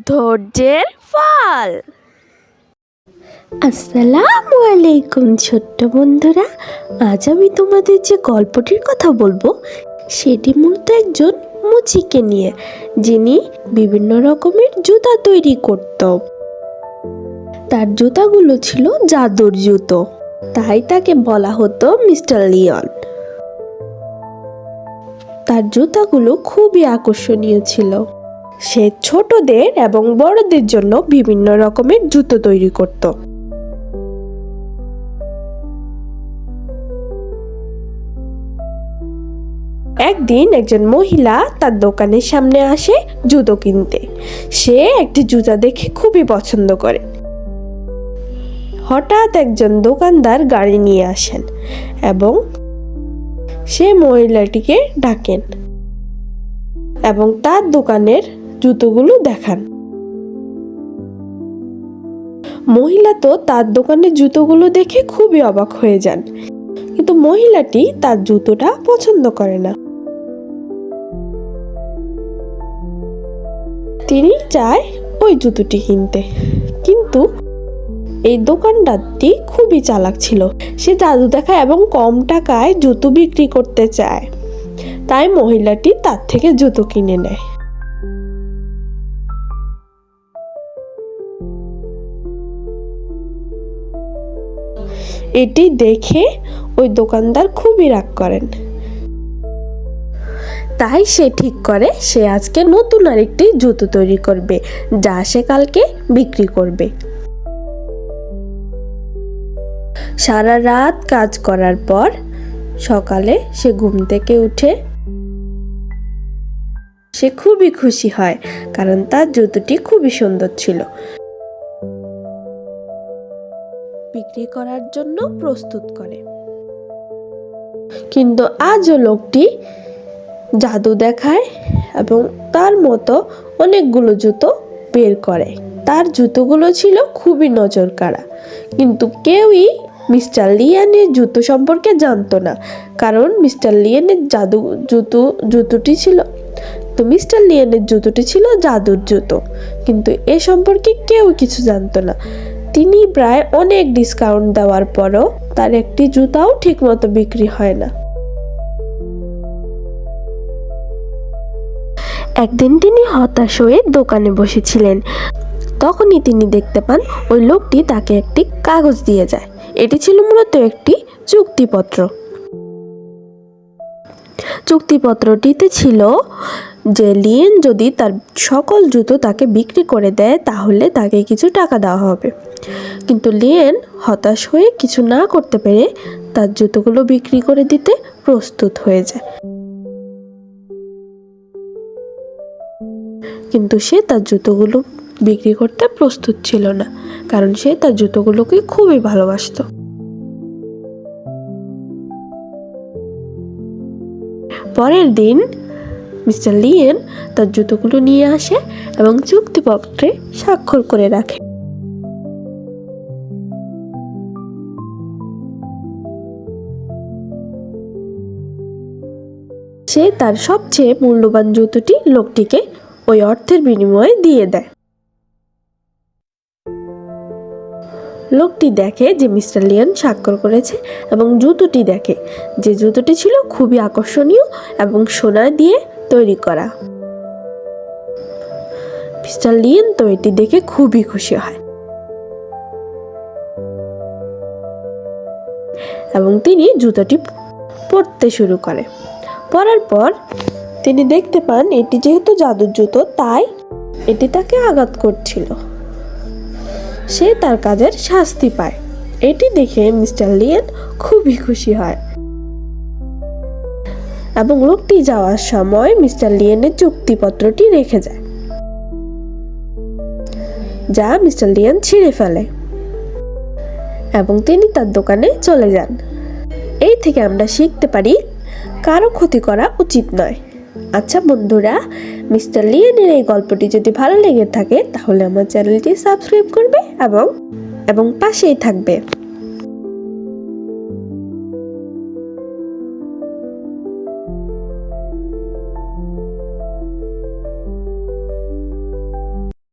ধৈর্যের ফল। আসসালামু আলাইকুম ছোট্ট বন্ধুরা, আজ আমি তোমাদের যে গল্পটির কথা বলবো সেটি মূলত একজন মুচিকে নিয়ে, যিনি বিভিন্ন রকমের জুতা তৈরি করত। তার জুতাগুলো ছিল জাদুর জুতো, তাই তাকে বলা হতো মিস্টার লিওন। তার জুতাগুলো খুবই আকর্ষণীয় ছিল। সে ছোটদের এবং বড়দের জন্য বিভিন্ন রকমের জুতো তৈরি করত। একদিন একজন মহিলা তার দোকানের সামনে আসে জুতো কিনতে। সে একটি জুতা দেখে খুবই পছন্দ করে। হঠাৎ একজন দোকানদার গাড়ি নিয়ে আসেন এবং সে মহিলাটিকে ডাকেন এবং তার দোকানের জুতোগুলো দেখান। মহিলা তো তার দোকানের জুতোগুলো দেখে খুবই অবাক হয়ে যান, কিন্তু মহিলাটি তার জুতোটা পছন্দ করে না। তিনি চায় ওই জুতোটি কিনতে, কিন্তু এই দোকানদারটি খুবই চালাক ছিল। সে জাদু দেখায় এবং কম টাকায় জুতো বিক্রি করতে চায়, তাই মহিলাটি তার থেকে জুতো কিনে নেয়। এটি দেখে ওই দোকানদার খুবই রাগ করেন। তাই সে ঠিক করে সে আজকে নতুন আরেকটি জুতো তৈরি করবে, যা সে কালকে বিক্রি করবে। সারা রাত কাজ করার পর সকালে সে ঘুম থেকে উঠে সে খুবই খুশি হয়, কারণ তার জুতোটি খুবই সুন্দর ছিল। বিক্রি করার জন্য প্রস্তুত করে, কিন্তু আজও লোকটি জাদু দেখায় এবং তার মতো অনেকগুলো জুতো বের করে। তার জুতোগুলো ছিল খুবই নজর কাড়া, কিন্তু কেউই মিস্টার লিওনের জুতো সম্পর্কে জানতো না, কারণ মিস্টার লিওনের জুতোটি ছিল মিস্টার লিওনের জুতোটি ছিল জাদুর জুতো, কিন্তু এ সম্পর্কে কেউ কিছু জানতো না। তিনি প্রায় অনেক ডিসকাউন্ট দেওয়ার পরও তার একটি জুতাও ঠিকমতো বিক্রি হয় না। একদিন তিনি হতাশ হয়ে দোকানে বসেছিলেন। তখনই তিনি দেখতে পান ওই লোকটি তাকে একটি কাগজ দিয়ে যায়। এটি ছিল মূলত একটি চুক্তিপত্র। চুক্তিপত্রটিতে ছিল যে লিওন যদি তার সকল জুতো তাকে বিক্রি করে দেয় তাহলে তাকে কিছু টাকা দেওয়া হবে, কিন্তু লিওন হতাশ হয়ে কিছু না করতে পেরে তার জুতোগুলো বিক্রি করে দিতে প্রস্তুত হয়ে যায়। কিন্তু সে তার জুতোগুলো বিক্রি করতে প্রস্তুত ছিল না, কারণ সে তার জুতোগুলোকে খুবই ভালোবাসত। পরের দিন মিস্টার লিওন তার জুতোগুলো নিয়ে আসে এবং চুক্তিপত্রে স্বাক্ষর করে রাখে। সে তার সবচেয়ে মূল্যবান জুতোটি লোকটিকে ওই অর্থের বিনিময়ে দিয়ে দেয়। লোকটি দেখে যে মিস্টার লিওন স্বাক্ষর করেছে এবং জুতোটি দেখে যে জুতোটি ছিল খুবই আকর্ষণীয় এবং সোনা দিয়ে তৈরি করা। মিস্টার লিওন তো এটি দেখে খুবই খুশি হয় এবং তিনি জুতোটি পরতে শুরু করে। পরার পর তিনি দেখতে পান এটি যেহেতু জাদুর জুতো, তাই এটি তাকে আঘাত করছিল। সে তার কাজের শাস্তি পায়। এটি দেখে মিস্টার লিওন খুবই খুশি হয় এবং লোকটি যাওয়ার সময় মিস্টার লিওনের চুক্তিপত্রটি রেখে যায়, যা মিস্টার লিওন ছিঁড়ে ফেলে এবং তিনি তার দোকানে চলে যান। এই থেকে আমরা শিখতে পারি কারো ক্ষতি করা উচিত নয়। আচ্ছা বন্ধুরা, মিস্টার লিওনের এই গল্পটি যদি ভালো লেগে থাকে তাহলে আমার চ্যানেলটি সাবস্ক্রাইব করবে এবং পাশেই থাকবে।